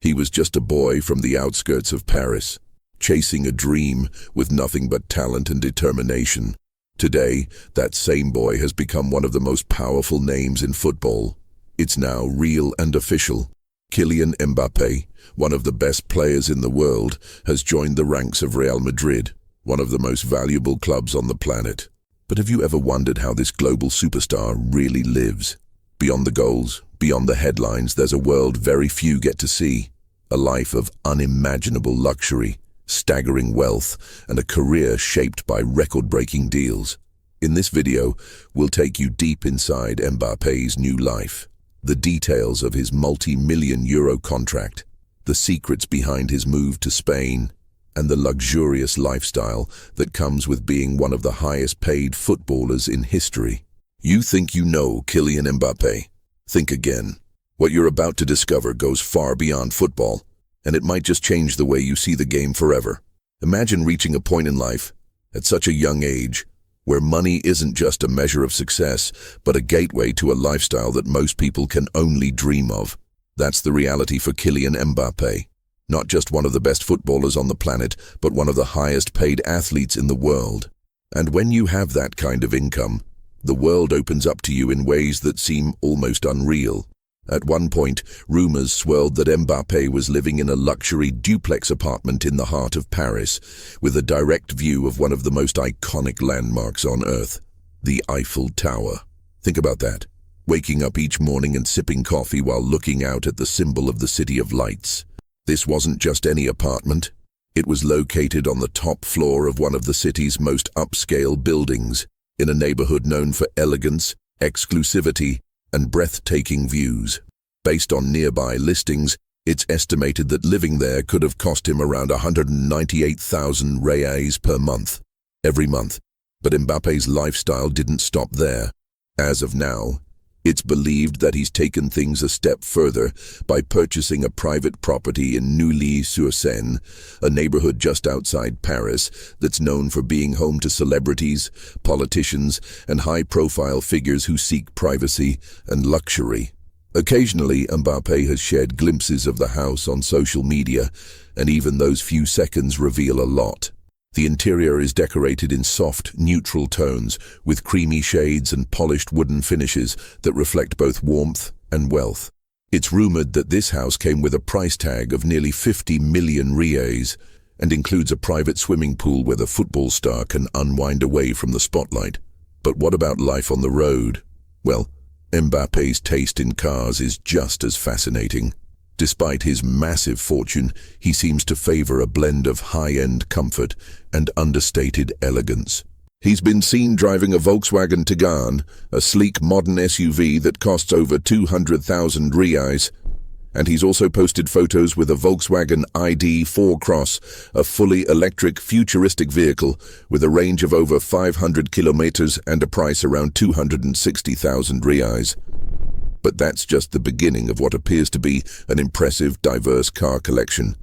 He was just a boy from the outskirts of Paris, chasing a dream with nothing but talent and determination. Today, that same boy has become one of the most powerful names in football. It's now real and official. Kylian Mbappé, one of the best players in the world, has joined the ranks of Real Madrid, one of the most valuable clubs on the planet. But have you ever wondered how this global superstar really lives? Beyond the goals, beyond the headlines, there's a world very few get to see. A life of unimaginable luxury, staggering wealth, and a career shaped by record-breaking deals. In this video, we'll take you deep inside Mbappé's new life. The details of his multi-million euro contract, the secrets behind his move to Spain, and the luxurious lifestyle that comes with being one of the highest-paid footballers in history. You think you know Kylian Mbappé? Think again. What you're about to discover goes far beyond football, and it might just change the way you see the game forever. Imagine reaching a point in life, at such a young age, where money isn't just a measure of success, but a gateway to a lifestyle that most people can only dream of. That's the reality for Kylian Mbappé. Not just one of the best footballers on the planet, but one of the highest-paid athletes in the world. And when you have that kind of income, the world opens up to you in ways that seem almost unreal. At one point, rumors swirled that Mbappé was living in a luxury duplex apartment in the heart of Paris, with a direct view of one of the most iconic landmarks on Earth, the Eiffel Tower. Think about that. Waking up each morning and sipping coffee while looking out at the symbol of the City of Lights. This wasn't just any apartment. It was located on the top floor of one of the city's most upscale buildings, in a neighborhood known for elegance, exclusivity, and breathtaking views. Based on nearby listings, it's estimated that living there could have cost him around 198,000 reais per month, every month. But Mbappe's lifestyle didn't stop there. As of now, it's believed that he's taken things a step further by purchasing a private property in Neuilly-sur-Seine, a neighborhood just outside Paris that's known for being home to celebrities, politicians, and high-profile figures who seek privacy and luxury. Occasionally, Mbappé has shared glimpses of the house on social media, and even those few seconds reveal a lot. The interior is decorated in soft, neutral tones, with creamy shades and polished wooden finishes that reflect both warmth and wealth. It's rumored that this house came with a price tag of nearly 50 million reais and includes a private swimming pool where the football star can unwind away from the spotlight. But what about life on the road? Well, Mbappe's taste in cars is just as fascinating. Despite his massive fortune, he seems to favor a blend of high-end comfort and understated elegance. He's been seen driving a Volkswagen Tiguan, a sleek modern SUV that costs over 200,000 reais, and he's also posted photos with a Volkswagen ID.4 Cross, a fully electric, futuristic vehicle with a range of over 500 kilometers and a price around 260,000 reais. But that's just the beginning of what appears to be an impressive, diverse car collection.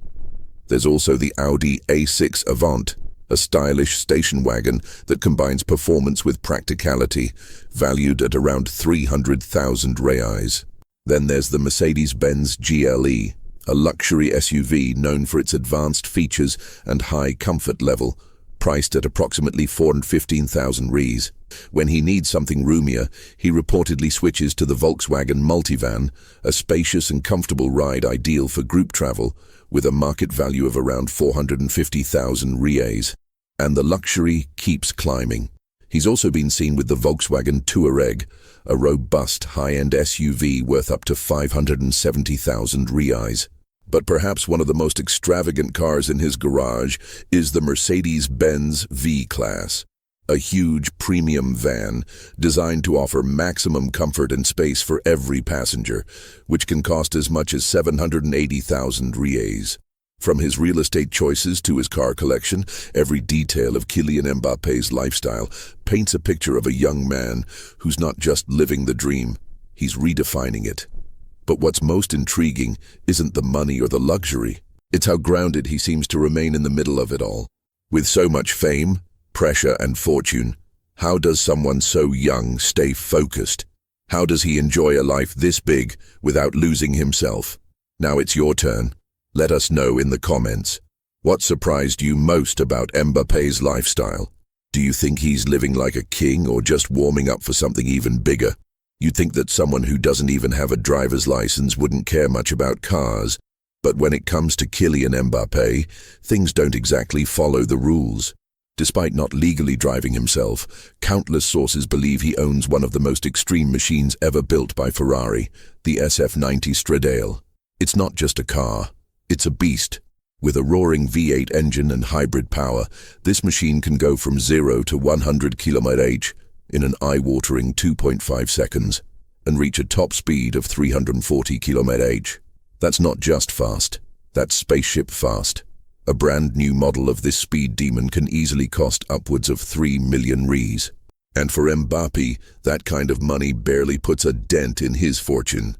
There's also the Audi A6 Avant, a stylish station wagon that combines performance with practicality, valued at around 300,000 reais. Then there's the Mercedes-Benz GLE, a luxury SUV known for its advanced features and high comfort level, priced at approximately 415,000 reais. When he needs something roomier, he reportedly switches to the Volkswagen Multivan, a spacious and comfortable ride ideal for group travel, with a market value of around 450,000 reais. And the luxury keeps climbing. He's also been seen with the Volkswagen Touareg, a robust high-end SUV worth up to 570,000 reais. But perhaps one of the most extravagant cars in his garage is the Mercedes-Benz V-Class, a huge premium van designed to offer maximum comfort and space for every passenger, which can cost as much as 780,000 reais. From his real estate choices to his car collection, every detail of Kylian Mbappe's lifestyle paints a picture of a young man who's not just living the dream, he's redefining it. But what's most intriguing isn't the money or the luxury. It's how grounded he seems to remain in the middle of it all. With so much fame, pressure, and fortune, how does someone so young stay focused? How does he enjoy a life this big without losing himself? Now it's your turn. Let us know in the comments. What surprised you most about Mbappé's lifestyle? Do you think he's living like a king or just warming up for something even bigger? You'd think that someone who doesn't even have a driver's license wouldn't care much about cars. But when it comes to Kylian Mbappé, things don't exactly follow the rules. Despite not legally driving himself, countless sources believe he owns one of the most extreme machines ever built by Ferrari, the SF90 Stradale. It's not just a car, it's a beast. With a roaring V8 engine and hybrid power, this machine can go from 0 to 100 km/h in an eye-watering 2.5 seconds and reach a top speed of 340 km/h. That's not just fast, that's spaceship fast. A brand new model of this speed demon can easily cost upwards of 3 million Rs. And for Mbappé, that kind of money barely puts a dent in his fortune.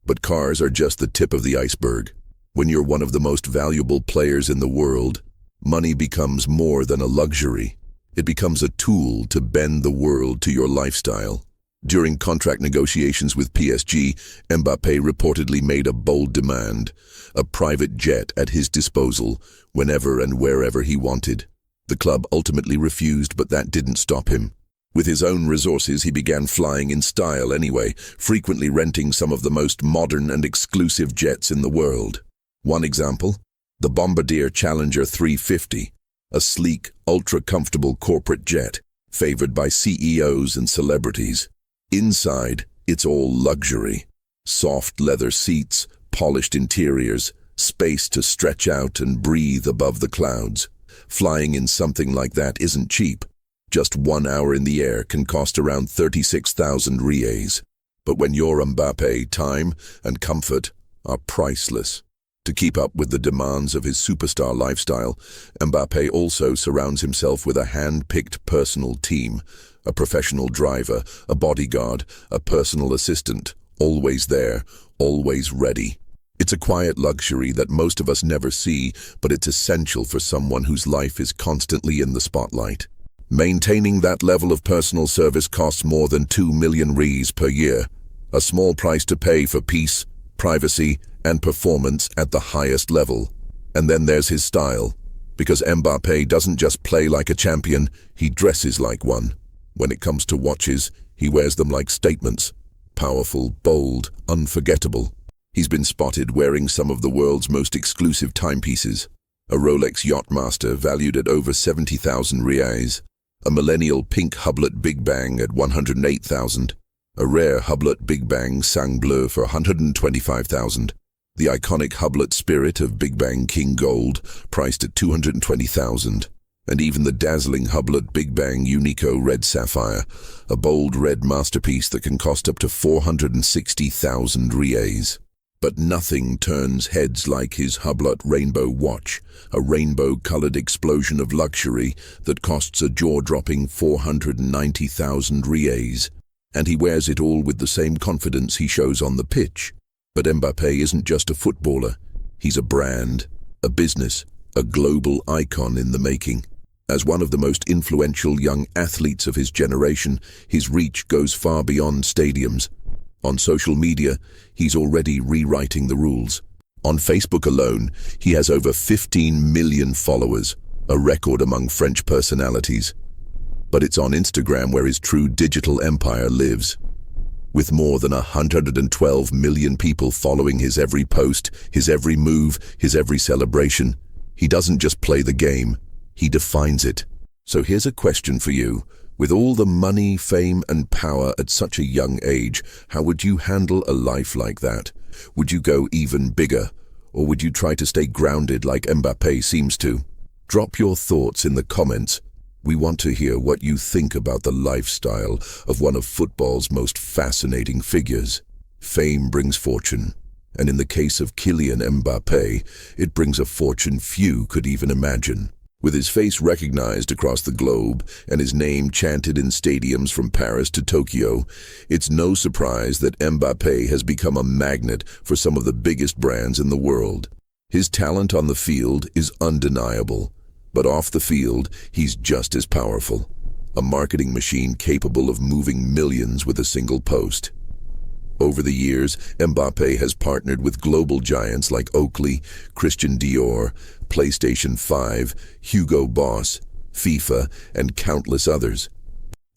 But cars are just the tip of the iceberg. When you're one of the most valuable players in the world, money becomes more than a luxury. It becomes a tool to bend the world to your lifestyle. During contract negotiations with PSG, Mbappé reportedly made a bold demand, a private jet at his disposal whenever and wherever he wanted. The club ultimately refused, but that didn't stop him. With his own resources, he began flying in style anyway, frequently renting some of the most modern and exclusive jets in the world. One example, the Bombardier Challenger 350, a sleek, ultra-comfortable corporate jet, favored by CEOs and celebrities. Inside, it's all luxury. Soft leather seats, polished interiors, space to stretch out and breathe above the clouds. Flying in something like that isn't cheap. Just 1 hour in the air can cost around 36,000 Rs. But when you're Mbappé, time and comfort are priceless. To keep up with the demands of his superstar lifestyle, Mbappé also surrounds himself with a hand-picked personal team, a professional driver, a bodyguard, a personal assistant, always there, always ready. It's a quiet luxury that most of us never see, but it's essential for someone whose life is constantly in the spotlight. Maintaining that level of personal service costs more than 2 million Rs per year, a small price to pay for peace, privacy, and performance at the highest level. And then there's his style. Because Mbappé doesn't just play like a champion, he dresses like one. When it comes to watches, he wears them like statements. Powerful, bold, unforgettable. He's been spotted wearing some of the world's most exclusive timepieces. A Rolex Yachtmaster valued at over 70,000 Rs. A millennial pink Hublot Big Bang at 108,000. A rare Hublot Big Bang Sang Bleu for 125,000. The iconic Hublot Spirit of Big Bang King Gold, priced at 220,000. And even the dazzling Hublot Big Bang Unico Red Sapphire, a bold red masterpiece that can cost up to 460,000 Rs. But nothing turns heads like his Hublot Rainbow Watch, a rainbow-colored explosion of luxury that costs a jaw-dropping 490,000 Rs. And he wears it all with the same confidence he shows on the pitch. But Mbappé isn't just a footballer. He's a brand, a business, a global icon in the making. As one of the most influential young athletes of his generation, his reach goes far beyond stadiums. On social media, he's already rewriting the rules. On Facebook alone, he has over 15 million followers, a record among French personalities. But it's on Instagram where his true digital empire lives. With more than 112 million people following his every post, his every move, his every celebration, he doesn't just play the game, he defines it. So here's a question for you. With all the money, fame, and power at such a young age, how would you handle a life like that? Would you go even bigger? Or would you try to stay grounded like Mbappé seems to? Drop your thoughts in the comments. We want to hear what you think about the lifestyle of one of football's most fascinating figures. Fame brings fortune, and in the case of Kylian Mbappé, it brings a fortune few could even imagine. With his face recognized across the globe and his name chanted in stadiums from Paris to Tokyo, it's no surprise that Mbappé has become a magnet for some of the biggest brands in the world. His talent on the field is undeniable. But off the field, he's just as powerful. A marketing machine capable of moving millions with a single post. Over the years, Mbappé has partnered with global giants like Oakley, Christian Dior, PlayStation 5, Hugo Boss, FIFA, and countless others.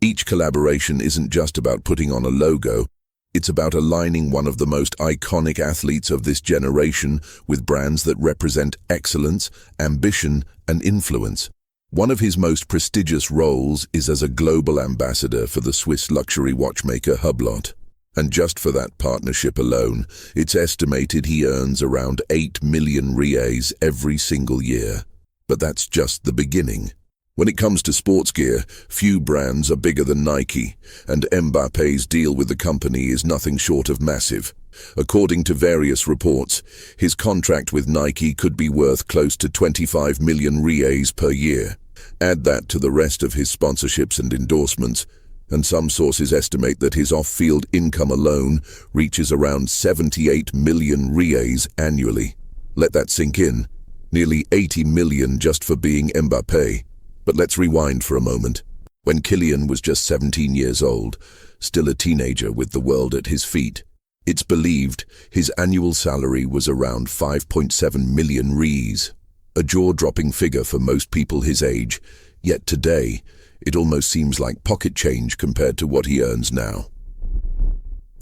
Each collaboration isn't just about putting on a logo, it's about aligning one of the most iconic athletes of this generation with brands that represent excellence, ambition, and influence. One of his most prestigious roles is as a global ambassador for the Swiss luxury watchmaker Hublot. And just for that partnership alone, it's estimated he earns around 8 million reais every single year. But that's just the beginning. When it comes to sports gear, few brands are bigger than Nike, and Mbappé's deal with the company is nothing short of massive. According to various reports, his contract with Nike could be worth close to 25 million reais per year. Add that to the rest of his sponsorships and endorsements, and some sources estimate that his off-field income alone reaches around 78 million reais annually. Let that sink in. Nearly 80 million just for being Mbappé. But let's rewind for a moment. When Kylian was just 17 years old, still a teenager with the world at his feet, it's believed his annual salary was around 5.7 million reais, a jaw-dropping figure for most people his age, yet today, it almost seems like pocket change compared to what he earns now.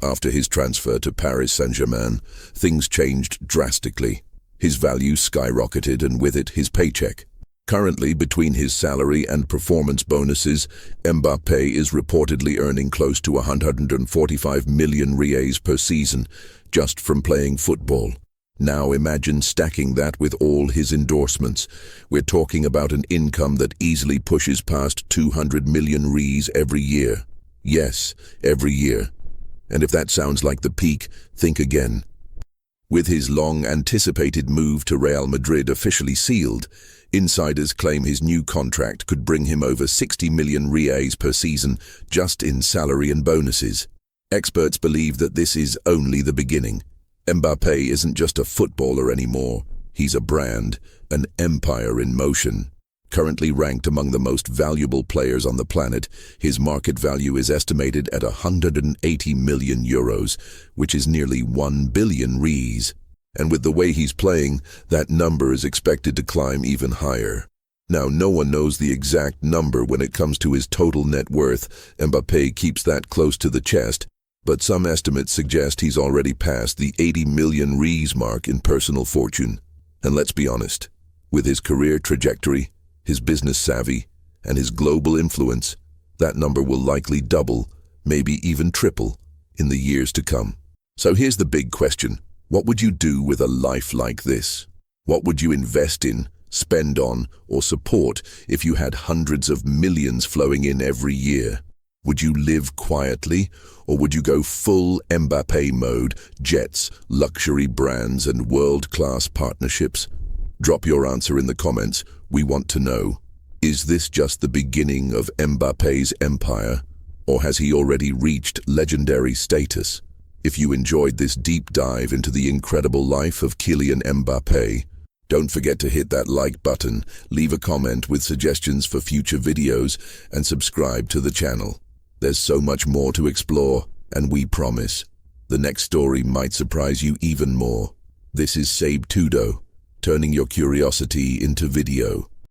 After his transfer to Paris Saint-Germain, things changed drastically. His value skyrocketed, and with it, his paycheck. Currently, between his salary and performance bonuses, Mbappé is reportedly earning close to 145 million reais per season, just from playing football. Now imagine stacking that with all his endorsements. We're talking about an income that easily pushes past 200 million reais every year. Yes, every year. And if that sounds like the peak, think again. With his long-anticipated move to Real Madrid officially sealed, insiders claim his new contract could bring him over 60 million reais per season just in salary and bonuses. Experts believe that this is only the beginning. Mbappé isn't just a footballer anymore. He's a brand, an empire in motion. Currently ranked among the most valuable players on the planet, his market value is estimated at 180 million euros, which is nearly 1 billion reais. And with the way he's playing, that number is expected to climb even higher. Now, no one knows the exact number when it comes to his total net worth. Mbappé keeps that close to the chest, but some estimates suggest he's already passed the 80 million reais mark in personal fortune. And let's be honest, with his career trajectory, his business savvy, and his global influence, that number will likely double, maybe even triple, in the years to come. So here's the big question. What would you do with a life like this? What would you invest in, spend on, or support if you had hundreds of millions flowing in every year? Would you live quietly, or would you go full Mbappé mode, jets, luxury brands, and world-class partnerships? Drop your answer in the comments. We want to know. Is this just the beginning of Mbappé's empire, or has he already reached legendary status? If you enjoyed this deep dive into the incredible life of Kylian Mbappé, don't forget to hit that like button, leave a comment with suggestions for future videos, and subscribe to the channel. There's so much more to explore, and we promise, the next story might surprise you even more. This is Sabe Tudo, turning your curiosity into video.